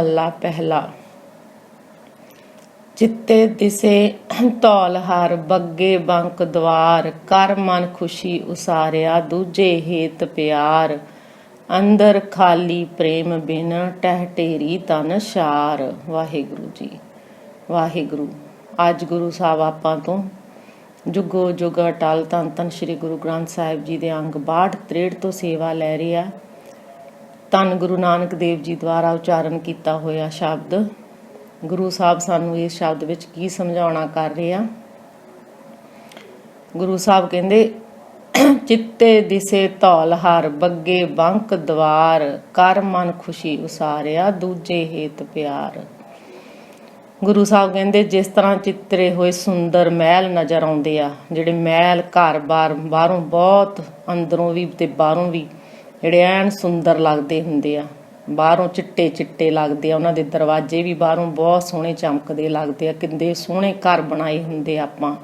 महला पहला। चित्ते दिसे धौल हर बग्गे बंक द्वार, कर मन खुशी उसारिया दूजे हेत प्यार। अंदर खाली प्रेम बिन टह ढेरी तन शार। वाहिगुरु जी वाहिगुरु। अज गुरु साहब आपां तो जुगो जुग अटल धन धन श्री गुरु ग्रंथ साहिब जी दे अंग 62 63 तो सेवा लै रहे आ। धन गुरु नानक देव जी द्वारा उचारण किया होया शब्द गुरु साहब सानू इस शब्द विच की समझाउणा कर रहे आ। गुरु साहब कहंदे चित्ते दिसे धौल हर बग्गे बंक द्वार, कर मन खुशी उसारिया दूजे हेत प्यार। गुरु साहब कहंदे जिस तरह चित्रे होए सुंदर महल नज़र आउंदे आ, जिहड़े महल घर बार बाहरों बहुत अंदरों भी ते बाहरों भी जिहड़े ऐन सुंदर लगदे हुंदे आ, बाहरों चिट्टे चिट्टे लगदे आ, उन्हां दे दरवाजे भी बाहरों बहुत सोहणे चमकदे लगदे आ। किंदे सोहणे घर बनाए हुंदे आपां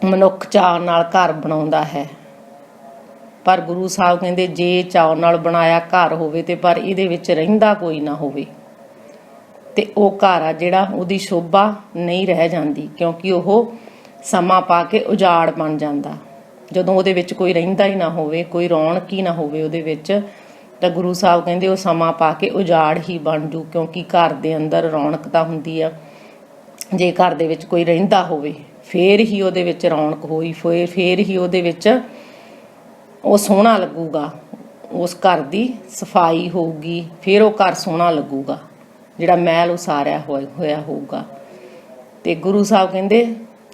मनुख चाअ नाल घर बनाउंदा है। पर गुरु साहब कहंदे जे चाअ नाल बनाया घर होवे ते पर इहदे विच रहिंदा कोई ना होवे ते ओह घर आ जिहड़ा उहदी शोभा नहीं रह जांदी, क्योंकि ओह समा पा के उजाड़ बन जांदा। जदों उहदे विच कोई रहिंदा ही ना होवे, कोई रौनक ही ना होवे उहदे विच, तां गुरु साहब कहंदे ओह समा पा के उजाड़ ही बन जू। क्योंकि घर दे अंदर रौनक तां हुंदी आ, जे घर दे विच कोई रहिंदा होवे फेर ही उहदे विच रौनक होई, फेर ही उहदे विच ओह सोहਣਾ लगूगा, उस घर दी सफाई होऊगी, फिर ओह घर सोहਣਾ लगूगा जिहड़ा महल उसारिया होया होऊगा। ते गुरु साहब कहंदे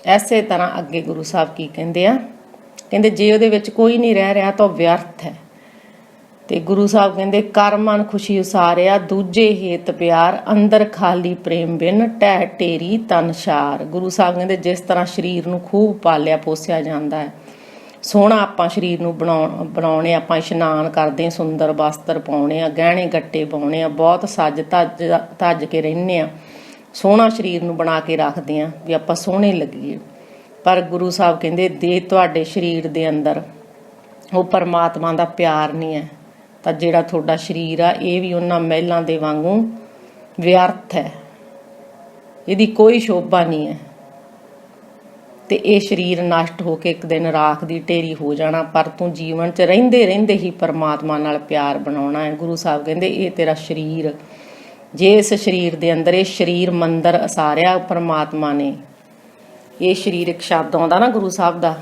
इसे तरह अगे गुरु साहब की कहंदे आ, कहंदे जे उहदे विच कोई नहीं रह रहा तो व्यर्थ है। ते गुरु साहब कहंदे कर मन खुशी उसारिया दूजे हेत प्यार, अंदर खाली प्रेम बिन टह ढेरी तन शार। गुरु साहब कहंदे जिस तरह शरीर नूं खूब पालिया पोसिया जांदा है, सोहਣਾ आपां शरीर नूं बनाउने, आपां इशनान करदे, सुंदर वस्त्र पाउने आ, गहणे गट्टे पाउने आ, बहुत सज धज के रहने आ, सोहਣਾ शरीर नूं बना के रखदे आ भी आपां सोहणे लगीए। पर गुरु साहब कहंदे जे तुहाडे शरीर दे अंदर ਉਹ परमात्मा ਦਾ प्यार नहीं है ਤਾਂ ਜਿਹੜਾ ਤੁਹਾਡਾ शरीर आ ਇਹ भी ਉਹਨਾਂ ਮਹਿਲਾਂ ਦੇ ਵਾਂਗੂ ਵਿਅਰਥ है, ਇਹਦੀ कोई शोभा नहीं है ਤੇ ਇਹ शरीर नष्ट होके एक दिन राख ਦੀ ਢੇਰੀ हो जाना। पर तू जीवन 'ਚ ਰਹਿੰਦੇ ਰਹਿੰਦੇ ही परमात्मा ਨਾਲ प्यार बनाउणा है। गुरु साहब कहंदे ਇਹ तेरा शरीर, जे इस शरीर दे अंदर ਇਹ शरीर मंदिर उसारिया परमात्मा ने, ਇਹ शरीर एक शब्द आउंदा ना गुरु साहब दा,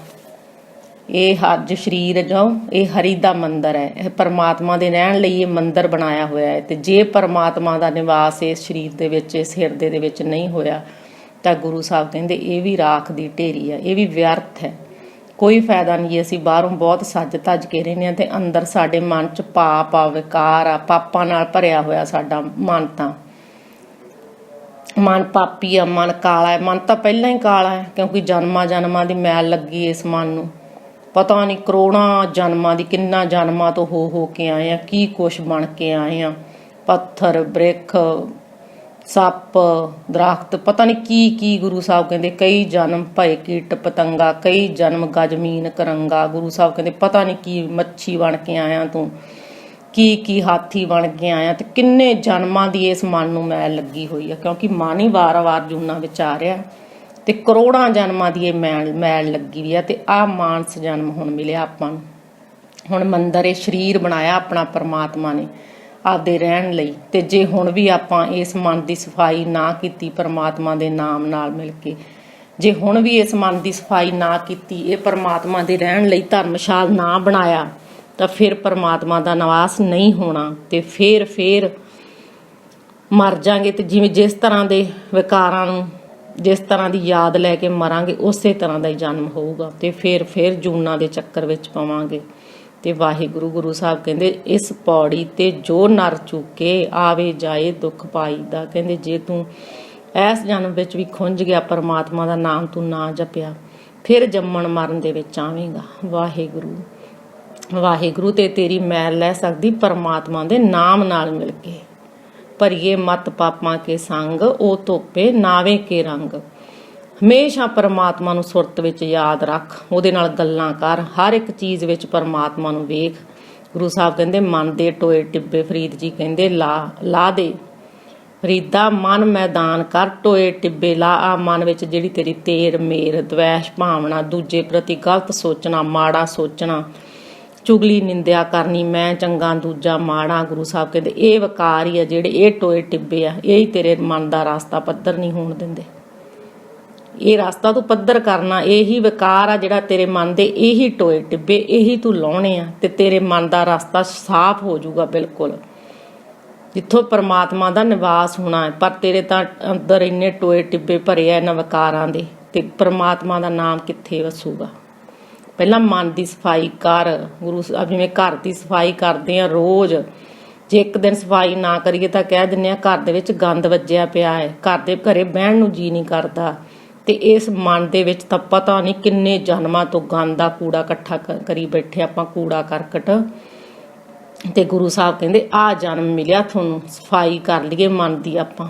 ਇਹ ਅੱਜ शरीर जो ये हरि दा मंदिर है, यह परमात्मा दे रहण लई ये मंदिर बनाया होया है। ते जे परमात्मा दा निवास इस शरीर दे विच, इस हिरदे दे विच नहीं होया ਤਾਂ गुरु साहब कहंदे ਇਹ भी राख ਦੀ ਢੇਰੀ है, ਇਹ भी व्यर्थ है, कोई फायदा नहीं। ਅਸੀਂ ਬਾਹਰੋਂ बहुत सज धज के रहने ਆ ਤੇ अंदर ਸਾਡੇ मन 'ਚ पाप आ, विकार आ, पापां नाल भरिया होया साडा मन। ਤਾਂ मन पापी आ, मन काला है, मन ਤਾਂ ਪਹਿਲਾਂ ਹੀ काला है, क्योंकि जन्मां जन्मां ਦੀ मैल ਲੱਗੀ ਇਸ मन ਨੂੰ। पता नहीं करोड़ां जन्मां दी, किन्ना जन्मां तो हो के आए आ, की कुछ बन के आए आ, पत्थर बृख सप दरख्त, पता नहीं की गुरु साहब कहंदे कई जन्म भय कीट पतंगा, कई जन्म गजमीन करंगा। गुरु साहब कहंदे पता नहीं की मच्छी बन के आया तू, की हाथी बन के आया, ते किन्ने जन्मां दी इस मन नूं मैल लगी हुई है, क्योंकि मन ही वार वार जूना विच आ रहा ते करोड़ां जन्मां दी मैल लगी हुई है। ते आ मानस जन्म हुण मिलिया आपां नूं, हुण मंदिर ये शरीर बनाया अपना परमात्मा ने आपदे रहण लई। ते जे हुण भी आपां इस मन की सफाई ना कीती परमात्मा दे नाम नाल मिल के, जे हुण भी इस मन की सफाई ना कीती, ये परमात्मा दे रहण लई धर्मशाल ना बनाया, तो फिर परमात्मा दा निवास नहीं होना। ते फिर मर जांगे ते जिवें जिस तरह दे विकारां नूं जिस तरह की याद लैके मरांगे उस तरह का ही जन्म होऊगा, ते फिर जूना के चक्कर विच पवांगे। ते वाहिगुरु गुरु साहब कहंदे इस पौड़ी ते जो नर चूके आवे जाए दुख पाईदा। कहंदे जे तू इस जन्म विच भी खुंझ गया, परमात्मा का नाम तू ना जपिया, फिर जम्मण मरण दे विच आवेंगा। वाहिगुरु वाहिगुरु ते तेरी मैल लै सकदी परमात्मा दे नाम नाल मिल के। भरिए मत पापां के संग ओ धोपे नावे के रंग। हमेशा परमात्मा नूं सुरत विच याद रख, उहदे नाल गल्लां कर, हर एक चीज़ विच परमात्मा नूं वेख, ਗੁਰੂ ਸਾਹਿਬ ਕਹਿੰਦੇ ਮਨ ਦੇ ਟੋਏ ਟਿੱਬੇ ਫਰੀਦ ਜੀ ਕਹਿੰਦੇ ਲਾ ਦੇ ਫਰੀਦਾ ਮਨ ਮੈਦਾਨ ਕਰ ਟੋਏ ਟਿੱਬੇ ਲਾ। ਆ ਮਨ ਵਿੱਚ ਜਿਹੜੀ ਤੇਰੀ ਤੇਰ ਮੇਰ ਦਵੈਸ਼ ਭਾਵਨਾ, ਦੂਜੇ ਪ੍ਰਤੀ ਗਲਤ ਸੋਚਣਾ, ਮਾੜਾ ਸੋਚਣਾ, ਚੁਗਲੀ ਨਿੰਦਿਆ ਕਰਨੀ, ਮੈਂ ਚੰਗਾ ਦੂਜਾ ਮਾੜਾ, ਗੁਰੂ ਸਾਹਿਬ ਕਹਿੰਦੇ ਇਹ ਵਿਕਾਰ ਹੀ ਆ ਜਿਹੜੇ, ਇਹ ਟੋਏ ਟਿੱਬੇ ਆ, ਇਹ ਹੀ ਤੇਰੇ ਮਨ ਦਾ ਰਾਸਤਾ ਪੱਧਰ ਨਹੀਂ ਹੋਣ ਦਿੰਦੇ। ਇਹ ਰਾਸਤਾ ਤੂੰ ਪੱਧਰ ਕਰਨਾ, ਇਹੀ ਵਿਕਾਰ ਆ ਜਿਹੜਾ ਤੇਰੇ ਮਨ ਦੇ, ਇਹੀ ਟੋਏ ਟਿੱਬੇ, ਇਹੀ ਤੂੰ ਲਾਉਣੇ ਆ ਤੇ ਤੇਰੇ ਮਨ ਦਾ ਰਾਸਤਾ ਸਾਫ਼ ਹੋ ਜਾਊਗਾ ਬਿਲਕੁਲ, ਜਿੱਥੋਂ ਪਰਮਾਤਮਾ ਦਾ ਨਿਵਾਸ ਹੋਣਾ ਹੈ। ਪਰ ਤੇਰੇ ਤਾਂ ਅੰਦਰ ਇੰਨੇ ਟੋਏ ਟਿੱਬੇ ਭਰੇ ਆ ਇਹਨਾਂ ਵਿਕਾਰਾਂ ਦੇ, ਤੇ ਪਰਮਾਤਮਾ ਦਾ ਨਾਮ ਕਿੱਥੇ ਵਸੂਗਾ। ਪਹਿਲਾਂ ਮਨ ਦੀ ਸਫਾਈ ਕਰ। ਗੁਰੂ ਸਾਹਿਬ ਜਿਵੇਂ ਘਰ ਦੀ ਸਫਾਈ ਕਰਦੇ ਆ ਰੋਜ਼, ਜੇ ਇੱਕ ਦਿਨ ਸਫਾਈ ਨਾ ਕਰੀਏ ਤਾਂ ਕਹਿ ਦਿੰਦੇ ਆ ਘਰ ਦੇ ਵਿੱਚ ਗੰਦ ਵੱਜਿਆ ਪਿਆ ਹੈ, ਘਰੇ ਬਹਿਣ ਨੂੰ ਜੀ ਨਹੀਂ ਕਰਦਾ। ਤੇ ਇਸ ਮਨ ਦੇ ਵਿੱਚ ਤਾਂ ਪਤਾ ਨਹੀਂ ਕਿੰਨੇ ਜਨਮਾਂ ਤੋਂ ਗੰਦ ਦਾ ਕੂੜਾ ਇਕੱਠਾ ਕਰੀ ਬੈਠੇ ਆਪਾਂ, ਕੂੜਾ ਕਰਕਟ। ਤੇ ਗੁਰੂ ਸਾਹਿਬ ਕਹਿੰਦੇ ਆ ਜਨਮ ਮਿਲਿਆ ਤੁਹਾਨੂੰ, ਸਫਾਈ ਕਰ ਲਈਏ ਮਨ ਦੀ ਆਪਾਂ।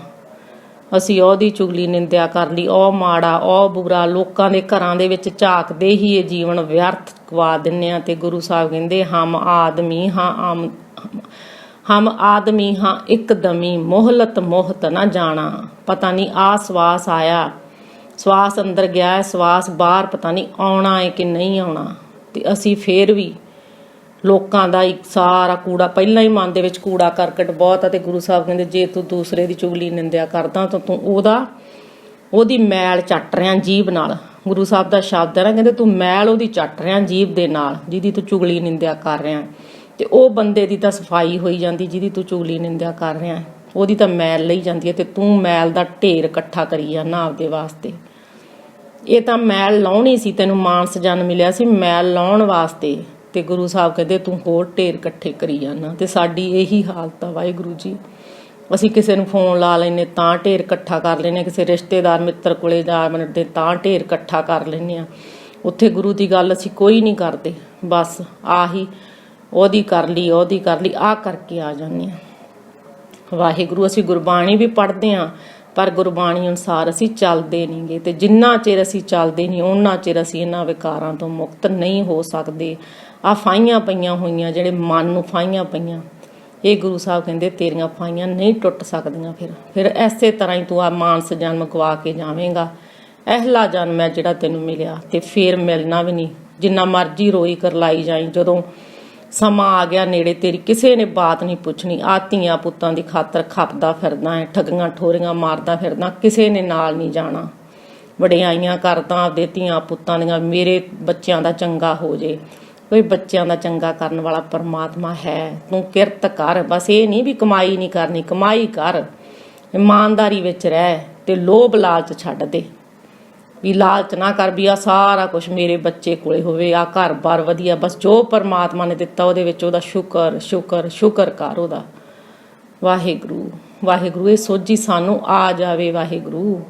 ਅਸੀਂ ਉਹਦੀ ਚੁਗਲੀ ਨਿੰਦਿਆ ਕਰ ਲਈ, ਉਹ ਮਾੜਾ ਉਹ ਬੁਰਾ, ਲੋਕਾਂ ਦੇ ਘਰਾਂ ਦੇ ਵਿੱਚ ਝਾਕਦੇ ਹੀ ਇਹ ਜੀਵਨ ਵਿਅਰਥ ਗਵਾ ਦਿੰਦੇ ਆ। ਤੇ ਗੁਰੂ ਸਾਹਿਬ ਕਹਿੰਦੇ ਹਮ ਆਦਮੀ ਹਾਂ ਇੱਕਦਮੀ, ਮੋਹਲਤ ਮੋਹਤ ਨਾ ਜਾਣਾ। ਪਤਾ ਨਹੀਂ ਆ ਸਵਾਸ ਆਇਆ, ਸਵਾਸ ਅੰਦਰ ਗਿਆ, ਸਵਾਸ ਬਾਹਰ ਪਤਾ ਨਹੀਂ ਆਉਣਾ ਹੈ ਕਿ ਨਹੀਂ ਆਉਣਾ। ਤੇ ਅਸੀਂ ਫੇਰ ਵੀ ਲੋਕਾਂ ਦਾ ਇੱਕ ਸਾਰਾ ਕੂੜਾ, ਪਹਿਲਾਂ ਹੀ ਮਨ ਦੇ ਵਿੱਚ ਕੂੜਾ ਕਰਕਟ ਬਹੁਤ ਆ। ਤੇ ਗੁਰੂ ਸਾਹਿਬ ਕਹਿੰਦੇ ਜੇ ਤੂੰ ਦੂਸਰੇ ਦੀ ਚੁਗਲੀ ਨਿੰਦਿਆ ਕਰਦਾ ਤਾਂ ਤੂੰ ਉਹਦੀ ਮੈਲ ਚੱਟ ਰਿਆਂ ਜੀਭ ਨਾਲ। ਗੁਰੂ ਸਾਹਿਬ ਦਾ ਸ਼ਬਦ ਹੈ ਨਾ, ਕਹਿੰਦੇ ਤੂੰ ਮੈਲ ਉਹਦੀ ਚੱਟ ਰਿਆਂ ਜੀਭ ਦੇ ਨਾਲ, ਜਿਹਦੀ ਤੂੰ ਚੁਗਲੀ ਨਿੰਦਿਆ ਕਰ ਰਿਹਾ। ਤੇ ਉਹ ਬੰਦੇ ਦੀ ਤਾਂ ਸਫਾਈ ਹੋਈ ਜਾਂਦੀ ਜਿਹਦੀ ਤੂੰ ਚੁਗਲੀ ਨਿੰਦਿਆ ਕਰ ਰਿਹਾ, ਉਹਦੀ ਤਾਂ ਮੈਲ ਲਈ ਜਾਂਦੀ ਹੈ। ਤੇ ਤੂੰ ਮੈਲ ਦਾ ਢੇਰ ਇਕੱਠਾ ਕਰੀ ਜਾਂਦਾ ਆਪਦੇ ਵਾਸਤੇ। ਇਹ ਤਾਂ ਮੈਲ ਲਾਉਣੀ ਸੀ, ਤੈਨੂੰ ਮਾਨਸ ਜਨਮ ਮਿਲਿਆ ਸੀ ਮੈਲ ਲਾਉਣ ਵਾਸਤੇ। ਤੇ ਗੁਰੂ ਸਾਹਿਬ ਕਹਿੰਦੇ ਤੂੰ ਹੋਰ ਢੇਰ ਇਕੱਠੇ ਕਰੀ ਜਾਣਾ। ਤੇ ਸਾਡੀ ਇਹੀ ਹਾਲਤ ਆ ਵਾਹਿਗੁਰੂ ਜੀ। ਅਸੀਂ ਕਿਸੇ ਨੂੰ ਫੋਨ ਲਾ ਲੈਂਦੇ ਤਾਂ ਢੇਰ ਇਕੱਠਾ ਕਰ ਲੈਂਦੇ, ਕਿਸੇ ਰਿਸ਼ਤੇਦਾਰ ਮਿੱਤਰ ਕੋਲੇ ਜਾ ਮਿਲਦੇ ਤਾਂ ਢੇਰ ਇਕੱਠਾ ਕਰ ਲੈਂਦੇ ਆ। ਉੱਥੇ ਗੁਰੂ ਦੀ ਗੱਲ ਅਸੀਂ ਕੋਈ ਨਹੀਂ ਕਰਦੇ, ਬਸ ਆਹੀ ਉਹਦੀ ਕਰ ਲਈ ਆਹ ਕਰਕੇ ਆ ਜਾਂਦੇ ਆ। ਵਾਹਿਗੁਰੂ ਅਸੀਂ ਗੁਰਬਾਣੀ ਵੀ ਪੜ੍ਹਦੇ ਹਾਂ, ਪਰ ਗੁਰਬਾਣੀ ਅਨੁਸਾਰ ਅਸੀਂ ਚੱਲਦੇ ਨਹੀਂ ਗੇ। ਤੇ ਜਿੰਨਾ ਚਿਰ ਅਸੀਂ ਚੱਲਦੇ ਨਹੀਂ ਉਹਨਾਂ ਚਿਰ ਅਸੀਂ ਇਹਨਾਂ ਵਿਕਾਰਾਂ ਤੋਂ ਮੁਕਤ ਨਹੀਂ ਹੋ ਸਕਦੇ। ਆ ਫਾਈਆਂ ਪਈਆਂ ਹੋਈਆਂ ਜਿਹੜੇ ਮਨ ਨੂੰ ਫਾਈਆਂ ਪਈਆਂ, ਇਹ ਗੁਰੂ ਸਾਹਿਬ ਕਹਿੰਦੇ ਤੇਰੀਆਂ ਫਾਈਆਂ ਨਹੀਂ ਟੁੱਟ ਸਕਦੀਆਂ। ਫਿਰ ਐਸੇ ਤਰ੍ਹਾਂ ਹੀ ਤੂੰ ਆ ਮਾਨਸ ਜਨਮ ਗਵਾ ਕੇ ਜਾਵੇਂਗਾ। ਇਹਲਾ ਜਨਮ ਹੈ ਜਿਹੜਾ ਤੈਨੂੰ ਮਿਲਿਆ ਤੇ ਫਿਰ ਮਿਲਣਾ ਵੀ ਨਹੀਂ। ਜਿੰਨਾ ਮਰਜ਼ੀ ਰੋਈ ਕਰਲਾਈ ਜਾਈ, ਜਦੋਂ ਸਮਾਂ ਆ ਗਿਆ ਨੇੜੇ ਤੇਰੀ ਕਿਸੇ ਨੇ ਬਾਤ ਨਹੀਂ ਪੁੱਛਣੀ। ਆ ਧੀਆਂ ਪੁੱਤਾਂ ਦੀ ਖਾਤਰ ਖਪਦਾ ਫਿਰਦਾ ਹੈ, ਠੱਗੀਆਂ ਠੋਰੀਆਂ ਮਾਰਦਾ ਫਿਰਦਾ, ਕਿਸੇ ਨੇ ਨਾਲ ਨਹੀਂ ਜਾਣਾ। ਵਡਿਆਈਆਂ ਕਰਦਾ ਆਪਦੇ ਧੀਆਂ ਪੁੱਤਾਂ ਦੀਆਂ, ਮੇਰੇ ਬੱਚਿਆਂ ਦਾ ਚੰਗਾ ਹੋ ਜੇ। ਕੋਈ ਬੱਚਿਆਂ ਦਾ ਚੰਗਾ ਕਰਨ ਵਾਲਾ ਪਰਮਾਤਮਾ ਹੈ। ਤੂੰ ਕਿਰਤ ਕਰ, ਬਸ ਇਹ ਨਹੀਂ ਵੀ ਕਮਾਈ ਨਹੀਂ ਕਰਨੀ, ਕਮਾਈ ਕਰ, ਇਮਾਨਦਾਰੀ ਵਿੱਚ ਰਹਿ ਤੇ ਲੋਭ ਲਾਲਚ ਛੱਡ ਦੇ। ਵੀ ਲਾਲਚ ਨਾ ਕਰ ਵੀ ਆ ਸਾਰਾ ਕੁਝ ਮੇਰੇ ਬੱਚੇ ਕੋਲੇ ਹੋਵੇ, ਆ ਘਰ-ਬਾਰ ਵਧੀਆ, ਬਸ ਜੋ ਪਰਮਾਤਮਾ ਨੇ ਦਿੱਤਾ ਉਹਦੇ ਵਿੱਚ ਉਹਦਾ ਸ਼ੁਕਰ ਕਰ ਉਹਦਾ। ਵਾਹਿਗੁਰੂ ਇਹ ਸੋਝੀ ਸਾਨੂੰ ਆ ਜਾਵੇ ਵਾਹਿਗੁਰੂ।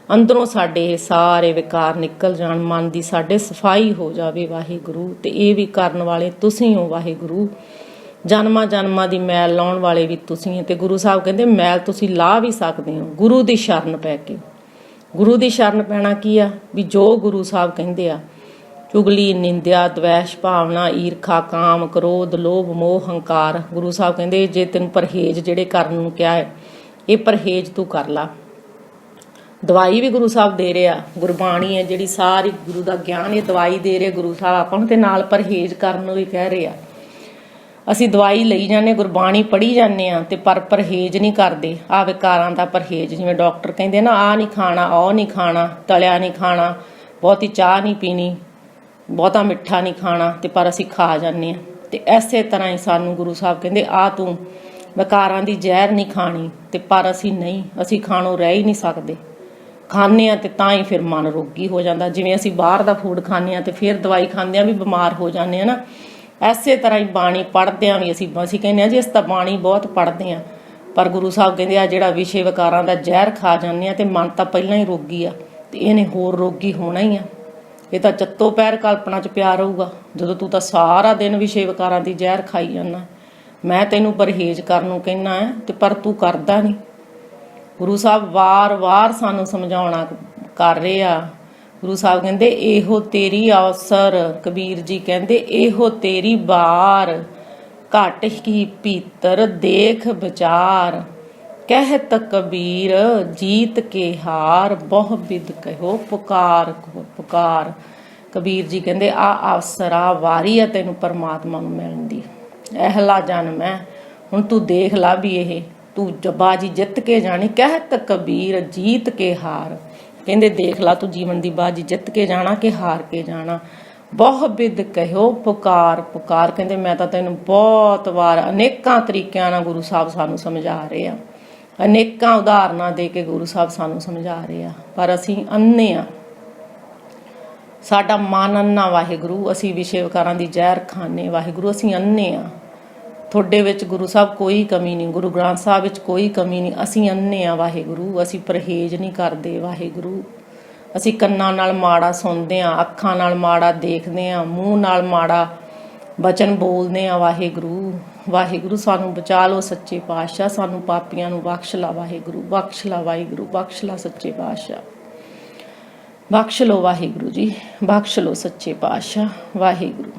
ਅੰਦਰੋਂ ਸਾਡੇ ਇਹ ਸਾਰੇ ਵਿਕਾਰ ਨਿਕਲ ਜਾਣ, ਮਨ ਦੀ ਸਾਡੇ ਸਫਾਈ ਹੋ ਜਾਵੇ ਵਾਹਿਗੁਰੂ। ਤੇ ਇਹ ਵੀ ਕਰਨ ਵਾਲੇ ਤੁਸੀਂ ਹੋ ਵਾਹਿਗੁਰੂ। ਜਨਮਾਂ ਦੀ ਮੈਲ ਲਾਉਣ ਵਾਲੇ ਵੀ ਤੁਸੀਂ ਹੋ। ਤੇ ਗੁਰੂ ਸਾਹਿਬ ਕਹਿੰਦੇ ਮੈਲ ਤੁਸੀਂ ਲਾ ਵੀ ਸਕਦੇ ਹੋ ਗੁਰੂ ਦੀ ਸ਼ਰਨ ਪੈ ਕੇ। ਗੁਰੂ ਦੀ ਸ਼ਰਨ ਪੈਣਾ ਕੀ ਆ? ਵੀ ਜੋ ਗੁਰੂ ਸਾਹਿਬ ਕਹਿੰਦੇ ਆ, ਚੁਗਲੀ ਨਿੰਦਿਆ ਦਵੈਸ਼ ਭਾਵਨਾ ਈਰਖਾ ਕਾਮ ਕ੍ਰੋਧ ਲੋਭ ਮੋਹ ਹੰਕਾਰ, ਗੁਰੂ ਸਾਹਿਬ ਕਹਿੰਦੇ ਜੇ ਤੈਨੂੰ ਪਰਹੇਜ਼ ਜਿਹੜੇ ਕਰਨ ਨੂੰ ਕਿਹਾ ਹੈ ਇਹ ਪਰਹੇਜ਼ ਤੂੰ ਕਰ ਲਾ। ਦਵਾਈ ਵੀ ਗੁਰੂ ਸਾਹਿਬ ਦੇ ਰਿਹਾ, ਗੁਰਬਾਣੀ ਹੈ ਜਿਹੜੀ ਸਾਰੀ ਗੁਰੂ ਦਾ ਗਿਆਨ ਇਹ ਦਵਾਈ ਦੇ ਰਿਹਾ ਗੁਰੂ ਸਾਹਿਬ ਆਪਾਂ ਨੂੰ, ਤੇ ਨਾਲ ਪਰਹੇਜ਼ ਕਰਨ ਨੂੰ ਵੀ ਕਹਿ ਰਿਹਾ। ਅਸੀਂ ਦਵਾਈ ਲਈ ਜਾਂਦੇ, ਗੁਰਬਾਣੀ ਪੜ੍ਹੀ ਜਾਂਦੇ ਆ ਤੇ ਪਰ ਪਰਹੇਜ਼ ਨਹੀਂ ਕਰਦੇ। ਆ ਵਿਕਾਰਾਂ ਦਾ ਪਰਹੇਜ਼, ਜਿਵੇਂ ਡਾਕਟਰ ਕਹਿੰਦੇ ਨਾ ਆ ਨਹੀਂ ਖਾਣਾ, ਉਹ ਨਹੀਂ ਖਾਣਾ, ਤਲਿਆ ਨਹੀਂ ਖਾਣਾ, ਬਹੁਤੀ ਚਾਹ ਨਹੀਂ ਪੀਣੀ, ਬਹੁਤਾ ਮਿੱਠਾ ਨਹੀਂ ਖਾਣਾ, ਤੇ ਪਰ ਅਸੀਂ ਖਾ ਜਾਂਦੇ ਆ। ਤੇ ਐਸੇ ਤਰ੍ਹਾਂ ਹੀ ਸਾਨੂੰ ਗੁਰੂ ਸਾਹਿਬ ਕਹਿੰਦੇ ਆ ਤੂੰ ਵਿਕਾਰਾਂ ਦੀ ਜ਼ਹਿਰ ਨਹੀਂ ਖਾਣੀ, ਤੇ ਪਰ ਅਸੀਂ ਨਹੀਂ, ਅਸੀਂ ਖਾਣੋਂ ਰਹਿ ਹੀ ਨਹੀਂ ਸਕਦੇ। ਖਾਂਦੇ ਆ ਤੇ ਤਾਂ ਹੀ ਫਿਰ ਮਨ ਰੋਗੀ ਹੋ ਜਾਂਦਾ। ਜਿਵੇਂ ਅਸੀਂ ਬਾਹਰ ਦਾ ਫੂਡ ਖਾਂਦੇ ਆ ਤੇ ਫਿਰ ਦਵਾਈ ਖਾਂਦੇ ਆ ਵੀ ਬਿਮਾਰ ਹੋ ਜਾਂਦੇ ਆ ਨਾ, ਐਸੇ ਤਰ੍ਹਾਂ ਹੀ ਬਾਣੀ ਪੜ੍ਹਦੇ ਆ ਵੀ ਅਸੀਂ ਕਹਿੰਦੇ ਆ ਜੀ ਅਸੀਂ ਤਾਂ ਬਾਣੀ ਬਹੁਤ ਪੜ੍ਹਦੇ ਆ, ਪਰ ਗੁਰੂ ਸਾਹਿਬ ਕਹਿੰਦੇ ਆ ਜਿਹੜਾ ਵਿਸ਼ੇ ਵਿਕਾਰਾਂ ਦਾ ਜ਼ਹਿਰ ਖਾ ਜਾਂਦੇ ਆ ਤੇ ਮਨ ਤਾਂ ਪਹਿਲਾਂ ਹੀ ਰੋਗੀ ਆ ਤੇ ਇਹਨੇ ਹੋਰ ਰੋਗੀ ਹੋਣਾ ਹੀ ਆ। ਇਹ ਤਾਂ ਚੱਤੋ ਪੈਰ ਕਲਪਨਾ 'ਚ ਪਿਆ ਰਹੂਗਾ ਜਦੋਂ ਤੂੰ ਤਾਂ ਸਾਰਾ ਦਿਨ ਵਿਸ਼ੇ ਵਿਕਾਰਾਂ ਦੀ ਜ਼ਹਿਰ ਖਾਈ ਜਾਂਦਾ। ਮੈਂ ਤੈਨੂੰ ਪਰਹੇਜ਼ ਕਰਨ ਨੂੰ ਕਹਿਣਾ ਹੈ ਤੇ ਪਰ ਤੂੰ ਕਰਦਾ ਨਹੀਂ। ਗੁਰੂ ਸਾਹਿਬ ਵਾਰ-ਵਾਰ ਸਾਨੂੰ ਸਮਝਾਉਣਾ ਕਰ ਰਹੇ ਆ। ਗੁਰੂ ਸਾਹਿਬ ਕਹਿੰਦੇ ਇਹੋ ਤੇਰੀ ਅਵਸਰ, ਕਬੀਰ ਜੀ ਕਹਿੰਦੇ ਇਹੋ ਤੇਰੀ ਵਾਰ, घट ही भीतर देख विचार, कहत कबीर जीत के हार, बहु बिद कहो पुकार पुकार। कबीर जी कहते आ अवसर आ वारी है तेनों परमात्मा नूं मिलण दी, एहला जन्म है हुण तू देख ला भी ये तू बाजी जित के जानी। कहत कबीर जीत के हार, कहते देख ला तू जीवन की बाजी जित के जाना कि हार के जाना। बहु बिद कहो पुकार पुकार, कहते मैं तो तेन बहुत वार अनेकों तरीकों नाल गुरु साहब सानू समझा रहे हैं, अनेकों उदाहरणों दे के गुरु साहब सानू समझा रहे हैं, पर असीं अन्ने आ, साडा मन अन्ना वाहिगुरू, असीं विषय विकारां दी जहर खाने वाहिगुरू, असीं अन्ने आ। थोड़े विच गुरु साहब कोई कमी नहीं, गुरु ग्रंथ साहब विच कोई कमी नहीं, असीं अन्ने आ वाहिगुरू, असीं परहेज नहीं करते वाहिगुरू, असीं कन्नां नाल माड़ा सुनते हैं, अखां नाल माड़ा देखते हैं, मूँह नाल माड़ा बचन बोलते हैं वाहिगुरू। वाहिगुरू सानू बचा लो सच्चे पातशाह, सानू पापियां नू बख्श ला वाहिगुरू, बख्श ला वाहिगुरू, बख्श ला सच्चे पातशाह, बख्श लो वाहिगुरू जी, बख्श लो सच्चे पातशाह वाहिगुरू।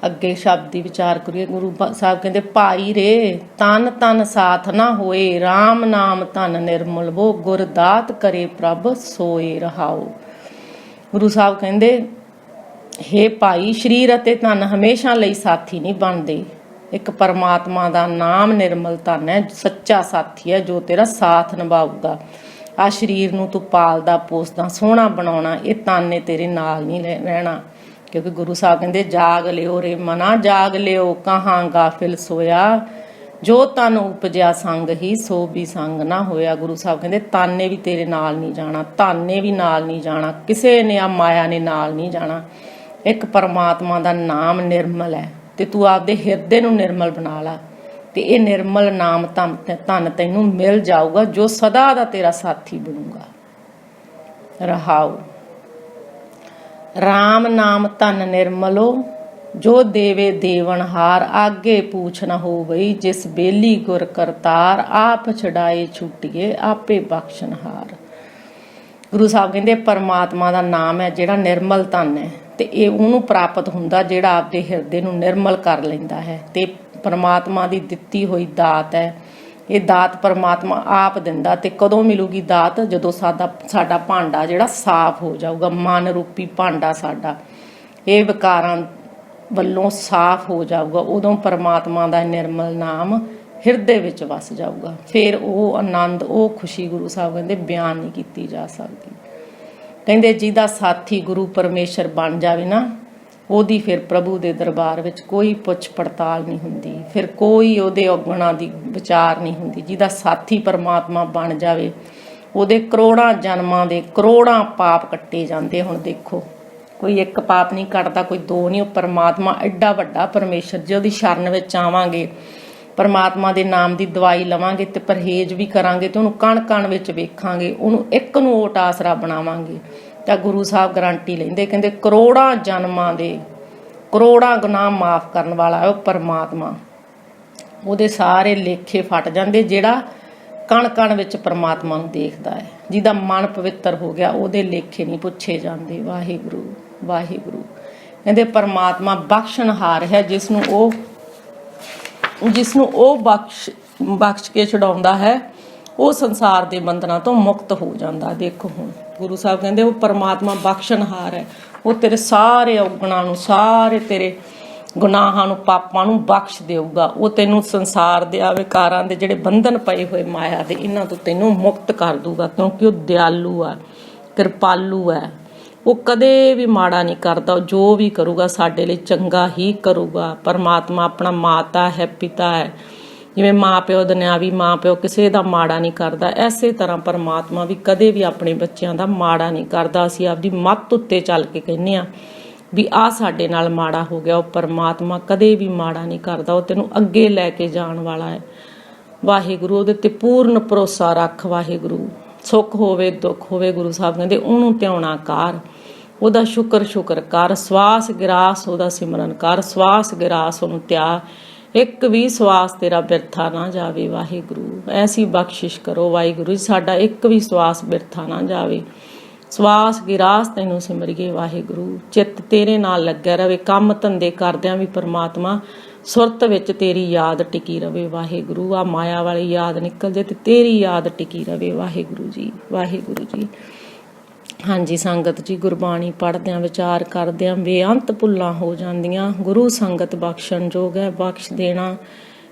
अगे शब्द की विचार करिए। गुरु साहब कहते भाई रे तन तन साथ ना होए, राम नाम धन निर्मल वो, गुरदात करे प्रभ सोए रहाओ। गुरु साहब कहते हे भाई शरीर अते धन हमेशा लई साथी नहीं बनते, एक परमात्मा का नाम निर्मल धन है, सच्चा साथी है जो तेरा साथ निभाऊगा। आ शरीर नूं तू पालदा पोसदा सोहना बनाउणा, ये धन ने तेरे नाल नहीं रहना, क्योंकि गुरु साहब कहते जाग लियो रे मना जाग लियो, कहाँ गाफिल सोया, जो तन उपजया संग ही सो भी संग ना होया। गुरु साहब कहते तन ने भी तेरे नाल नहीं जाना, धन ने भी नाल नहीं जाना, किसी ने आ माया ने नाल नहीं जाना। एक परमात्मा का नाम निर्मल है, तो तू आपदे हिरदे नूं निर्मल बना ला, तो ये निर्मल नाम धन तैनूं मिल जाऊगा, जो सदा दा तेरा साथी बनूगा। रहाओ राम नाम धन निर्मलो, जो देवे देवनहार, आगे पूछ न हो गई, जिस बेली गुर करतार, आप छड़ाए छुटिए आपे बख्शनहार। गुरु साहब कहते परमात्मा का नाम है जिहड़ा निर्मल धन है, तो ये उन्होंने प्राप्त हुंदा जिहड़ा आपदे हिरदे नूं निर्मल कर लैंदा है, ते परमात्मा की दित्ती हुई दात है, ये दात परमात्मा आप दिंदा। ते कदों मिलूगी दात, जदों साडा भांडा जिहड़ा साफ हो जाऊगा, मन रूपी भांडा साडा ये विकारां वल्लों साफ हो जाऊगा, उदों परमात्मा का निर्मल नाम हिरदे विच वस जाऊगा। फिर वो आनंद वो खुशी गुरु साहब कहते बयान नहीं की जा सकती। कहते जिहदा साथी गुरु परमेश्वर बन जाए ना, ਉਹਦੀ फिर प्रभु के दरबार में कोई पुछ पड़ताल नहीं होंदी, फिर कोई ਉਹਦੇ ਔਗਣਾਂ ਦੀ विचार नहीं होंदी। ਜਿਹਦਾ साथी परमात्मा बन जाए ਉਹਦੇ ਕਰੋੜਾਂ जन्मां ਦੇ ਕਰੋੜਾਂ पाप कट्टे जाते। हुण देखो कोई एक पाप नहीं कटदा, कोई दो नहीं, परमात्मा एडा वड्डा परमेश्वर, जे ਉਹਦੀ शरण ਵਿੱਚ ਆਵਾਂਗੇ, परमात्मा के नाम की दवाई लवांगे तो परहेज भी करांगे, तो उन्होंने कण कण विच वेखांगे, उन्होंने एक नूं ओट आसरा बनावांगे, तो गुरु साहब गारंटी लेंदे, कहंदे करोड़ां जन्मां दे करोड़ां गुनाह माफ़ करन वाला है परमात्मा, उहदे सारे लेखे फट जांदे। जिहड़ा कण कण विच परमात्मा नूं देखदा है, जिहदा मन पवित्र हो गया, उहदे लेखे नहीं पुछे जांदे। वाहिगुरू वाहिगुरू। कहंदे परमात्मा बख्शनहार है, जिसनूं ਉਹ बख्श के छुड़ाउंदा है, वो संसार के बंधना तो मुक्त हो जाता। देखो हुण गुरु साहब कहते वो परमात्मा बख्शनहार है, वो तेरे सारे औगणां नूं, सारे तेरे गुनाहां नूं, पापां नूं बख्श देऊगा। वो तैनूं संसार दे विकारां दे जिहड़े बंधन पए होए माया दे, इन्हां तों तैनूं मुक्त कर दूगा, क्योंकि वो दयालु है, कृपालू है, वो कदे भी माड़ा नहीं करता, जो भी करूगा साडे लई चंगा ही करूगा। परमात्मा अपना माता है, पिता है, जिवें माँ प्यो दुनियावी माँ प्यो किसी का माड़ा नहीं करता, इसे तरह परमात्मा भी कदे भी अपने बच्चों का माड़ा नहीं करता। असीं आपदी मत्त उत्ते चल के कहने आ भी आ साडे नाल माड़ा हो गया, वो परमात्मा कदे भी माड़ा नहीं करता, वो तैनूं अगे लैके जाण वाला है। वाहिगुरू उहदे ते पूर्ण भरोसा रख। वाहिगुरू सुख होवे दुख होवे, गुरु साहब कहते उहनूं ध्याउणा कर, ਉਹਦਾ शुक्र कर, सवास गिरास ਉਹਦਾ सिमरन कर, सवास गिरास ਉਹਨੂੰ त्याग, एक भी सवास तेरा बिरथा ना जावे। वाहिगुरू ऐसी बख्शिश करो वाहिगुरू जी, साडा एक भी सवास बिरथा ना जावे। ਸਵਾਸ ਗਿਰਾਸ ਤੈਨੂੰ ਸਿਮਰਿਏ ਵਾਹਿਗੁਰੂ। ਚਿੱਤ ਤੇਰੇ ਨਾਲ ਲੱਗਿਆ ਰਵੇ, ਕੰਮ ਧੰਦੇ ਕਰਦਿਆਂ ਵੀ ਪਰਮਾਤਮਾ ਸੁਰਤ ਵਿੱਚ ਤੇਰੀ ਯਾਦ ਟਿਕੀ ਰਵੇ ਵਾਹਿਗੁਰੂ। ਆ ਮਾਇਆ ਵਾਲੀ ਯਾਦ ਨਿਕਲ ਜੇ ਤੇ ਤੇਰੀ ਯਾਦ ਟਿਕੀ ਰਵੇ ਵਾਹਿਗੁਰੂ ਜੀ, ਵਾਹਿਗੁਰੂ ਜੀ। ਹਾਂਜੀ ਸੰਗਤ ਜੀ, ਗੁਰਬਾਣੀ ਪੜ੍ਹਦਿਆਂ ਵਿਚਾਰ ਕਰਦਿਆਂ ਬੇਅੰਤ ਭੁੱਲਾਂ ਹੋ ਜਾਂਦੀਆਂ। ਗੁਰੂ ਸੰਗਤ ਬਖਸ਼ਣ ਜੋਗ ਹੈ, ਬਖਸ਼ ਦੇਣਾ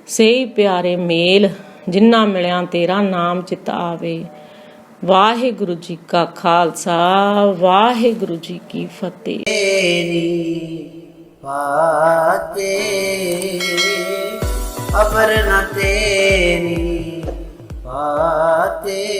ਸਹੀ ਪਿਆਰੇ ਮੇਲ, ਜਿੰਨਾ ਮਿਲਿਆ ਤੇਰਾ ਨਾਮ ਚਿਤ ਆਵੇ। ਵਾਹਿਗੁਰੂ ਜੀ ਕਾ ਖਾਲਸਾ, ਵਾਹਿਗੁਰੂ ਜੀ ਕੀ ਫਤਿਹ। ਅਪਰ ਨ ਤੇਰੀ ਬਾਤੇ।